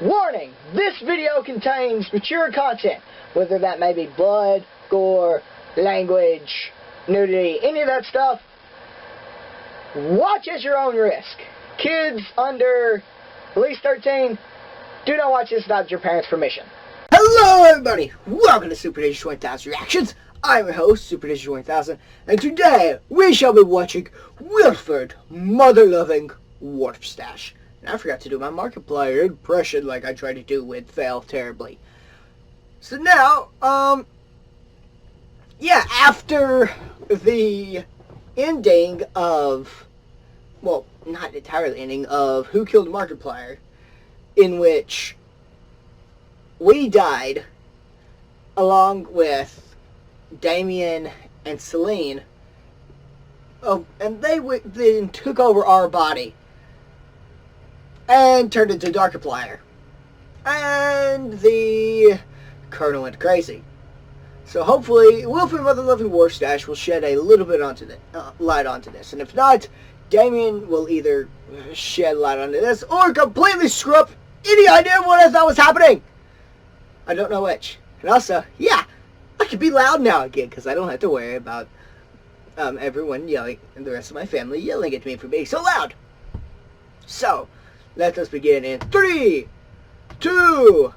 Warning! This video contains mature content, whether that may be blood, gore, language, nudity, any of that stuff. Watch at your own risk. Kids under at least 13, do not watch this without your parents' permission. Hello everybody! Welcome to Superninja20000 Reactions. I'm your host, Superninja20000, and today we shall be watching Wilford, Mother-Loving, Warfstache. And I forgot to do my Markiplier impression like I tried to do with failed terribly. So now, yeah, after the ending of, well, not entirely ending, of Who Killed Markiplier, in which we died, along with Damien and Celine, and they then took over our body and turned into Darkiplier, and the Colonel went crazy. So hopefully, Wilford, Mother-Loving Warfstache will shed a little bit onto light onto this, and if not, Damien will either shed light onto this or completely screw up any idea of what I thought was happening. I don't know which. And also, yeah, I can be loud now again because I don't have to worry about everyone yelling and the rest of my family yelling at me for being so loud. So, let us begin in 3, 2,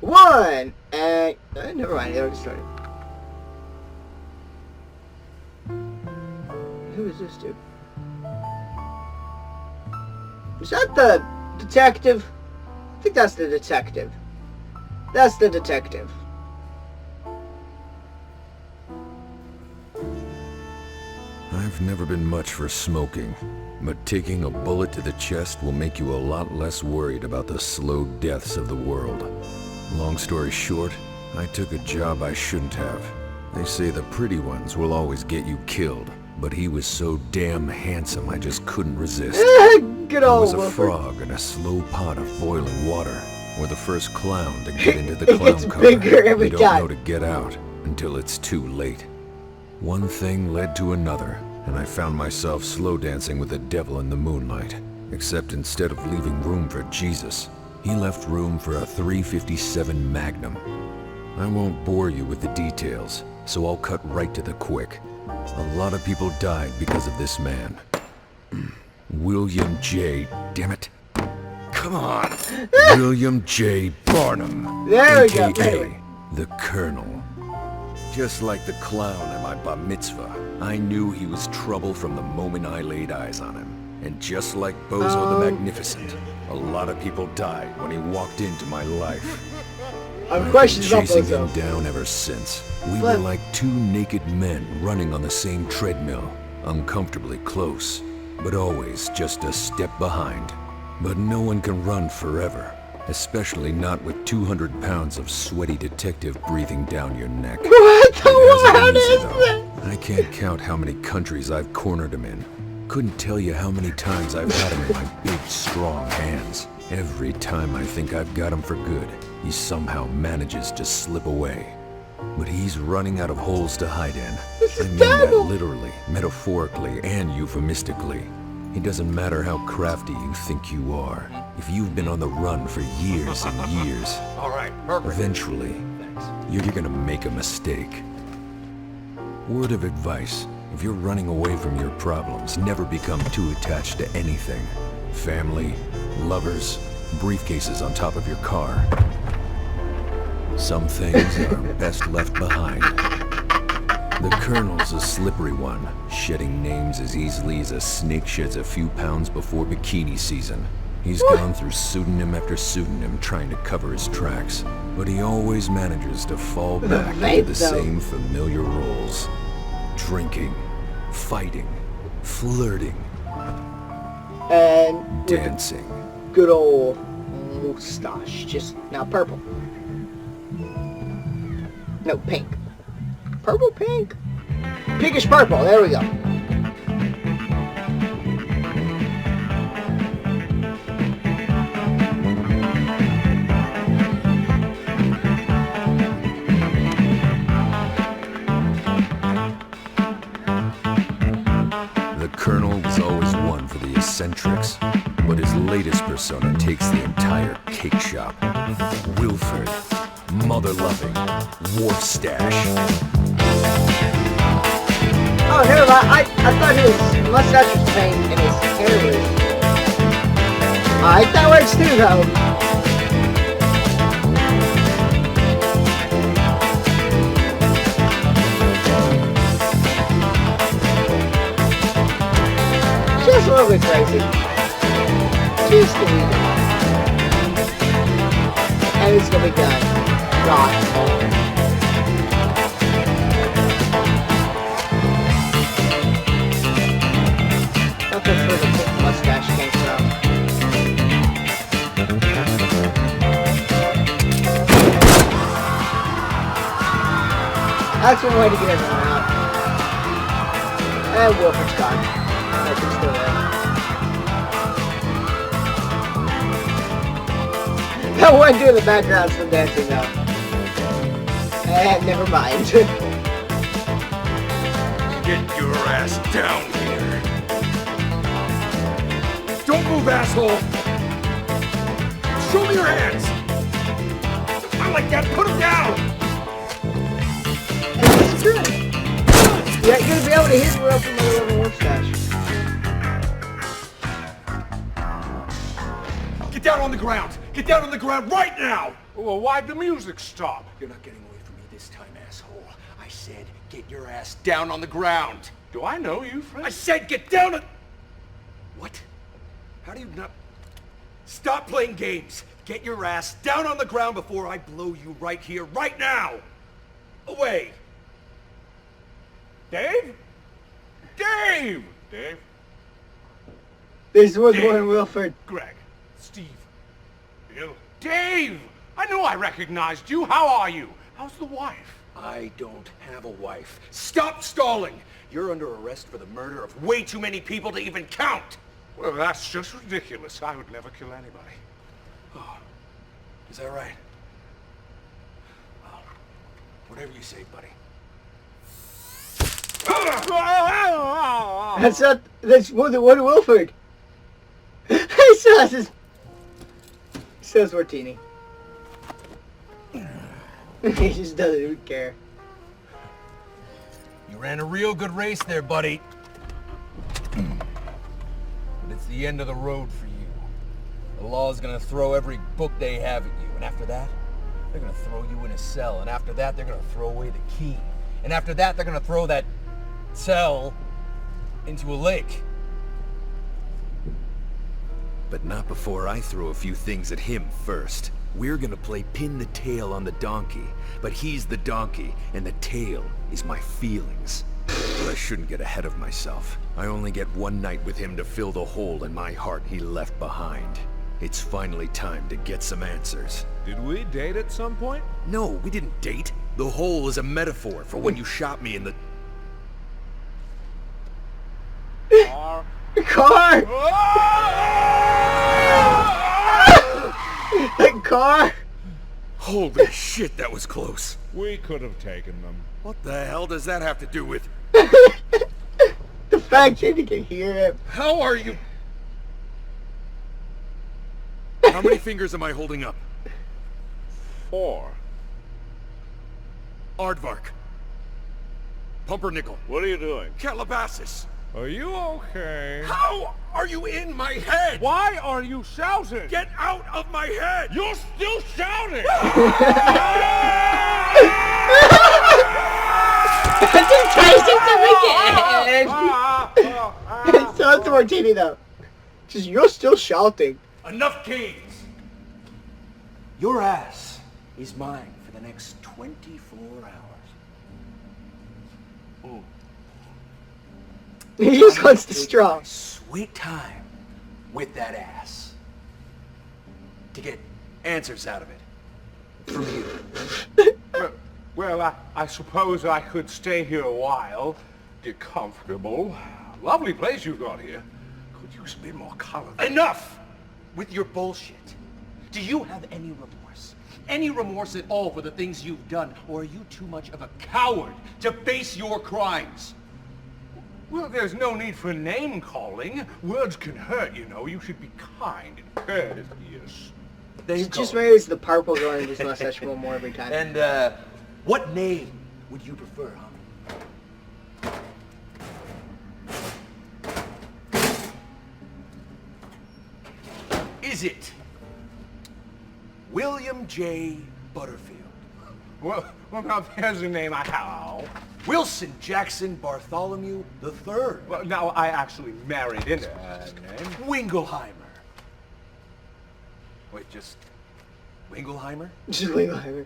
1, and never mind, it already started. Who is this dude? Is that the detective? I think that's the detective. That's the detective. I've never been much for smoking, but taking a bullet to the chest will make you a lot less worried about the slow deaths of the world. Long story short, I took a job I shouldn't have. They say the pretty ones will always get you killed, but he was so damn handsome I just couldn't resist. Good old I was a Wilford. frog in a slow pot of boiling water, or the first clown to get into the It clown gets car. bigger every You time. don't know to get out until it's too late. One thing led to another, and I found myself slow dancing with the devil in the moonlight. Except instead of leaving room for Jesus, he left room for a .357 Magnum. I won't bore you with the details, so I'll cut right to the quick. A lot of people died because of this man. William J. Damn it. Come on. William J. Barnum, There we go. a.k.a. the Colonel. Just like the clown at my bar mitzvah, I knew he was trouble from the moment I laid eyes on him. And just like Bozo the Magnificent, a lot of people died when he walked into my life. I have I've questions been about chasing Bozo. him down ever since. We were like two naked men running on the same treadmill, uncomfortably close, but always just a step behind. But no one can run forever, especially not with 200 pounds of sweaty detective breathing down your neck. What the It what hasn't been easy, is though. this? I can't count how many countries I've cornered him in. Couldn't tell you how many times I've had him in my big, strong hands. Every time I think I've got him for good, he somehow manages to slip away. But he's running out of holes to hide in. This is I mean that terrible. literally, metaphorically, and euphemistically. It doesn't matter how crafty you think you are. If you've been on the run for years and years, All right, perfect. eventually, you're gonna make a mistake. Word of advice, if you're running away from your problems, never become too attached to anything. Family, lovers, briefcases on top of your car. Some things are best left behind. The Colonel's a slippery one, shedding names as easily as a snake sheds a few pounds before bikini season. He's gone through pseudonym after pseudonym trying to cover his tracks, but he always manages to fall back into vape, the though. same familiar roles. Drinking, fighting, flirting, And with the dancing. good old mustache, just now purple. No, pink. Purple, pink? Pinkish purple, there we go. The Colonel was always one for the eccentrics, but his latest persona takes the entire cake shop. Wilford, mother-loving, Warfstache. Oh, never mind. I thought his mustache was paint and his hair was... Alright, that works too, though. Just a little bit crazy. Just a little bit. And it's gonna be done. Right. That's where the mustache came from. That's one way to get everyone out. And Wilford's gone. Wilford's still there. That one dude in the background's still dancing though. And never mind. Get your ass down here. Don't move, asshole! Show me your hands! Not like that, put them down! That's good. Yeah, you're gonna be able to hit her up in my little Warfstache. Get down on the ground! Get down on the ground right now! Well, why'd the music stop? You're not getting away from me this time, asshole. I said, get your ass down on the ground. Do I know you, friend? I said, get down on... What? How do you not... Stop playing games. Get your ass down on the ground before I blow you right here, right now. Away. Dave? Dave! Dave? This was one Wilford. Greg. Steve. Bill. Dave! I knew I recognized you. How are you? How's the wife? I don't have a wife. Stop stalling! You're under arrest for the murder of way too many people to even count! Well, that's just ridiculous. I would never kill anybody. Oh, is that right? Well, whatever you say, buddy. That's one Wilford. He says Martini. He just doesn't even care. You ran a real good race there, buddy. But it's the end of the road for you. The law's gonna throw every book they have at you, and after that, they're gonna throw you in a cell, and after that, they're gonna throw away the key. And after that, they're gonna throw that cell into a lake. But not before I throw a few things at him first. We're gonna play pin the tail on the donkey, but he's the donkey, and the tail is my feelings. But I shouldn't get ahead of myself. I only get one night with him to fill the hole in my heart he left behind. It's finally time to get some answers. Did we date at some point? No, we didn't date. The hole is a metaphor for when you shot me in the... Car! The car! Holy shit, that was close. We could have taken them. What the hell does that have to do with... The fact that you can hear him. How are you... How many fingers am I holding up? 4. Aardvark. Pumpernickel. What are you doing? Calabasas. Are you okay? How are you in my head? Why are you shouting? Get out of my head! You're still shouting! Just tasting some again! So it's Martini though. Just, you're still shouting. Enough games! Your ass is mine for the next 24 hours. Oh. He just wants to straw. Sweet time with that ass. To get answers out of it. From you. Well, I suppose I could stay here a while. Get comfortable. Lovely place you've got here. Could use a bit more color. Enough with your bullshit. Do you have any remorse? Any remorse at all for the things you've done? Or are you too much of a coward to face your crimes? Well, there's no need for name-calling. Words can hurt, you know. You should be kind and courteous. Just raise the purple going in his mustache a little more every time. And, what name would you prefer, huh? Is it William J. Butterfield? Well, now there's a name I have. Wilson Jackson Bartholomew III? Well, now I actually married into that name. Wingleheimer. Wait, just Wingleheimer? Just Wingleheimer.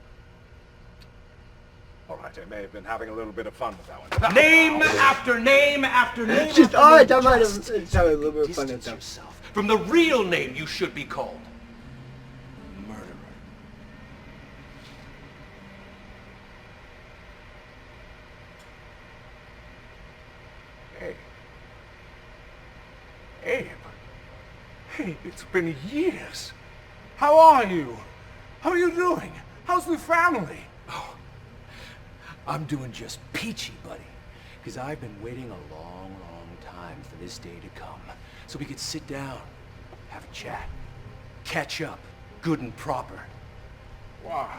All right, I may have been having a little bit of fun with that one. Name after name after name. Just, after alright, name. that might have Just sounded a little bit of fun. distance yourself from the real name you should be called. Murderer. Hey. Abe. Hey, it's been years. How are you? How are you doing? How's the family? Oh, I'm doing just peachy, buddy. Because I've been waiting a long, long time for this day to come. So we could sit down, have a chat, catch up, good and proper. Wow.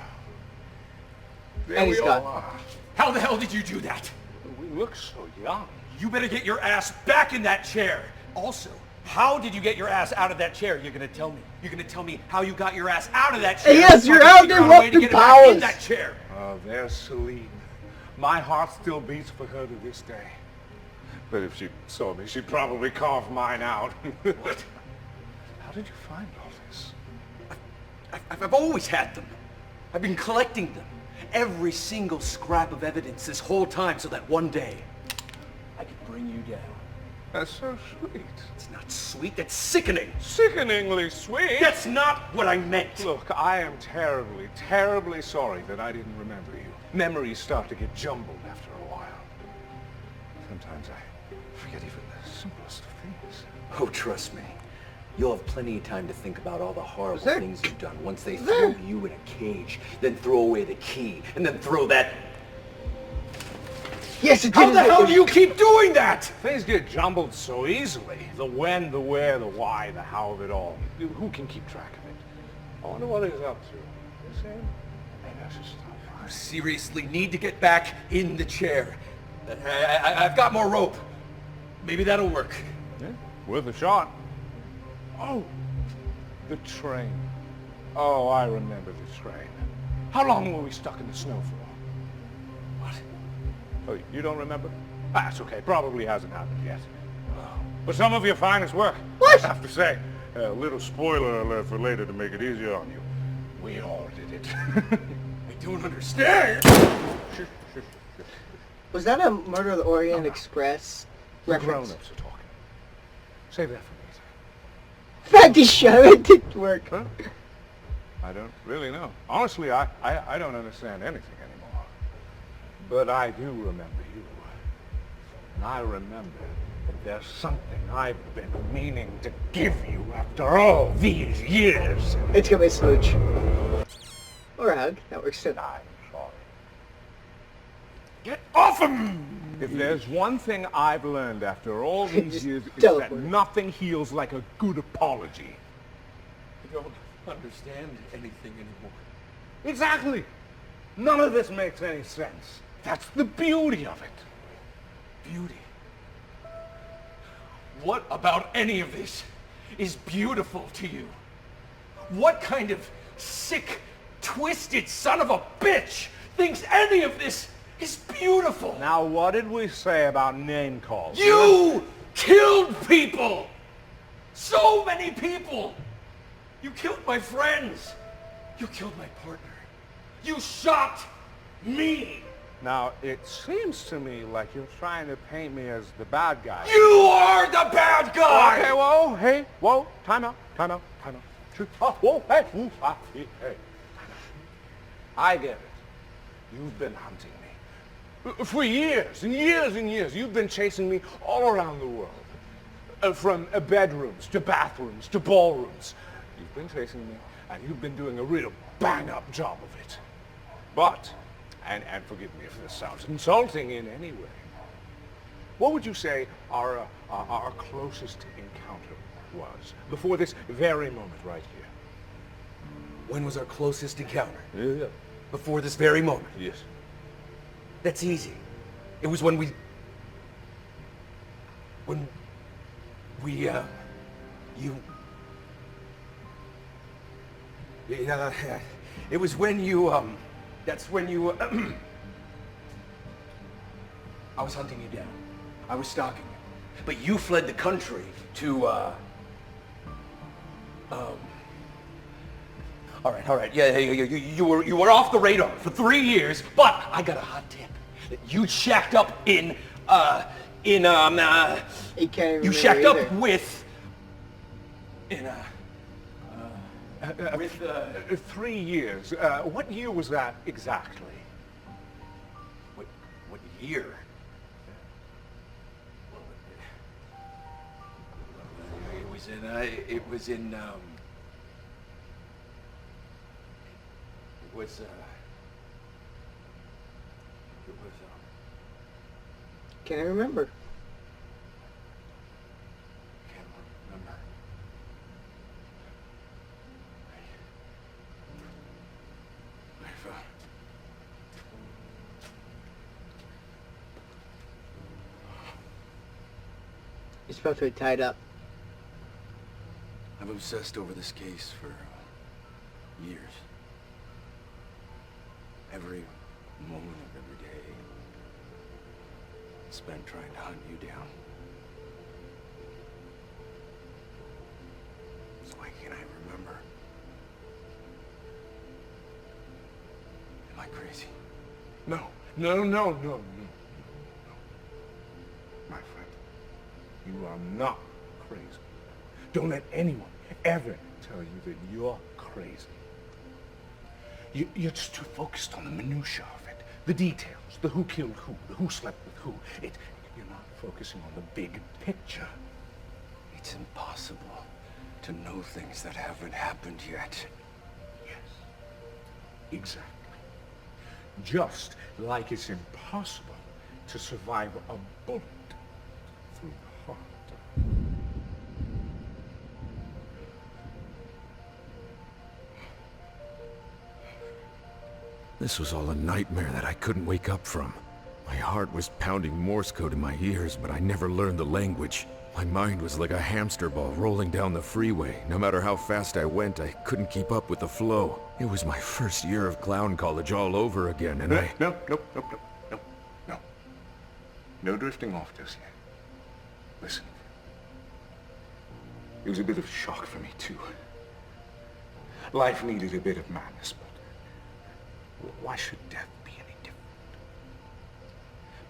There And he's we gone. all are. How the hell did you do that? We look so young. You better get your ass back in that chair. Also, how did you get your ass out of that chair? You're gonna tell me. You're gonna tell me how you got your ass out of that chair. Yes, you're Fucking out figure there a way to whooping get it back in powers. that chair. Oh, there's Celine. My heart still beats for her to this day. But if she saw me, she'd probably carve mine out. What? How did you find all this? I've always had them. I've been collecting them. Every single scrap of evidence this whole time so that one day I could bring you down. That's so sweet. It's not sweet, that's sickening. Sickeningly sweet. That's not what I meant. Look, I am terribly, terribly sorry that I didn't remember you. Memories start to get jumbled after a while. Sometimes I forget even the simplest of things. Oh, trust me. You'll have plenty of time to think about all the horrible there- things you've done once they is throw there- you in a cage, then throw away the key, and then throw that... Yes, it did. How the hell do you keep doing that? Things get jumbled so easily. The when, the where, the why, the how of it all. Who can keep track of it? I wonder what he's up to. The same? Maybe I should stop. I seriously need to get back in the chair. I've got more rope. Maybe that'll work. Yeah, worth a shot. Oh, the train. Oh, I remember the train. How long were we stuck in the snow for? What? Oh, you don't remember? Ah, that's okay. Probably hasn't happened yet. But some of your finest work, What? I have to say. A little spoiler alert for later to make it easier on you. We all did it. I don't understand. Was that a Murder of the Orient Express The reference? grown-ups are talking. Save that for Fatty show, it didn't work. later. Huh? I don't really know. Honestly, I don't understand anything anymore. But I do remember you. And I remember that there's something I've been meaning to give you after all these years. It's gonna be a smooch. Or a hug. That works too. I'm sorry. Get off him! If there's one thing I've learned after all these Just years, it's that teleport. nothing heals like a good apology. I don't understand anything anymore. Exactly. None of this makes any sense. That's the beauty of it. Beauty. What about any of this is beautiful to you? What kind of sick, twisted son of a bitch thinks any of this is beautiful? Now, what did we say about name calls? You killed people! So many people! You killed my friends! You killed my partner! You shot me! Now, it seems to me like you're trying to paint me as the bad guy. You are the bad guy! Okay, whoa, hey, whoa, time out, time out, time out. Shoot. Oh, whoa, hey, ooh, ah, hey. I get it. You've been hunting me. For years and years and years, you've been chasing me all around the world. From bedrooms to bathrooms to ballrooms. You've been chasing me, and you've been doing a real bang-up job of it. But, and forgive me if this sounds insulting in any way, what would you say our closest encounter was? Before this very moment right here. When was our closest encounter? Yeah. Before this very moment. Yes. That's easy. It was when we, you, yeah, it was when you, that's when you, I was hunting you down. I was stalking you. But you fled the country to, all right, yeah, you were off the radar for 3 years, but I got a hot tip. You shacked up in, He can't even you remember shacked either. up with, with, 3 years. What year was that exactly? what year? It was in, Can't remember. can't remember. He's supposed to be tied up. I've obsessed over this case for years. Every moment of every day spent trying to hunt you down. So why can't I remember? Am I crazy? No. My friend, you are not crazy. Don't let anyone ever tell you that you're crazy. You're just too focused on the minutiae of it, the details, the who killed who, the who slept with who. You're not focusing on the big picture. It's impossible to know things that haven't happened yet. Yes, exactly. Just like it's impossible to survive a bullet through the heart. This was all a nightmare that I couldn't wake up from. My heart was pounding Morse code in my ears, but I never learned the language. My mind was like a hamster ball rolling down the freeway. No matter how fast I went, I couldn't keep up with the flow. It was my first year of clown college all over again, and I... No. No drifting off just yet. Listen. It was a bit of a shock for me, too. Life needed a bit of madness, but why should death be any different?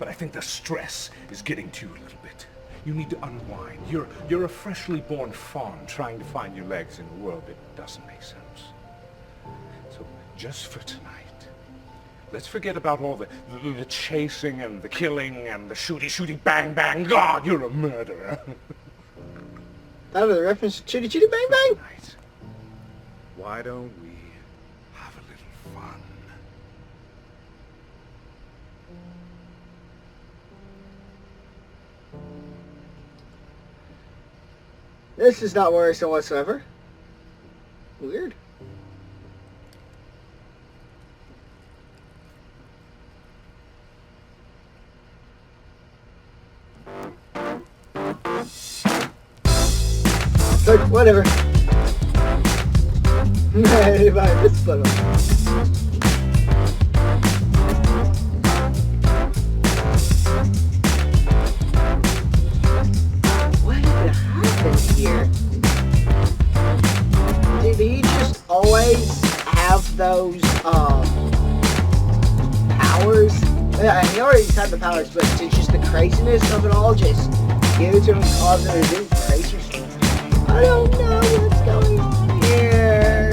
But I think the stress is getting to you a little bit. You need to unwind. You're a freshly born fawn trying to find your legs in a world that doesn't make sense. So just for tonight, let's forget about all the chasing and the killing and the shooty, bang, bang. God, you're a murderer. That was a reference to Chitty Chitty Bang Bang? Tonight, why don't we have a little fun? This is not worrisome whatsoever. Weird. But whatever. This photo. What even happened here? Did he just always have those powers? Yeah, he already had the powers, but it's just the craziness of it all just give it to him and cause him to do crazy stuff. I don't know what's going on here.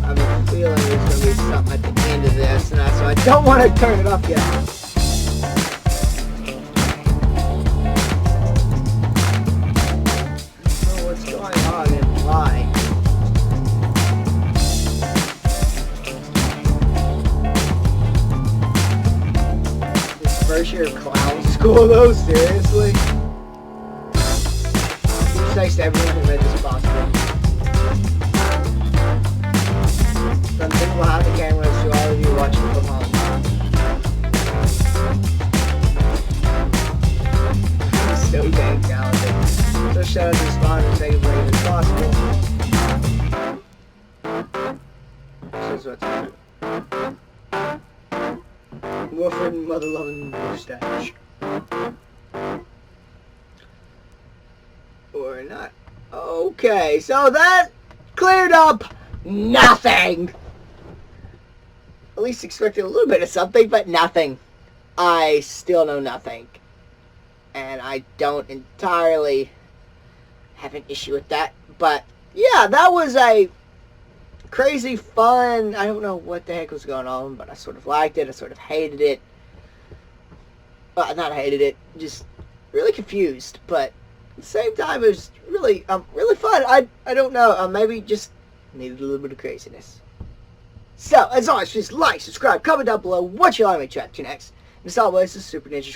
I have a feeling there's going to be something at the end of this, and so I don't want to turn it off yet. cool though, seriously. It's nice to everyone who made this possible. From people behind the cameras to all of you watching from home. So dang talented. So shout out to the sponsors, make it as possible. This is what's happening. Wilford and mother-loving Mustache. Or not. Okay, so that cleared up nothing! At least expected a little bit of something, but nothing. I still know nothing. And I don't entirely have an issue with that. But, yeah, that was a crazy fun. I don't know what the heck was going on, but I sort of liked it. I sort of hated it. Well, not hated it, just really confused. But at the same time, it was really, really fun. I don't know. Maybe just needed a little bit of craziness. So, as always, just like, subscribe, comment down below what you like me to next. And as always, this is Superninja20000.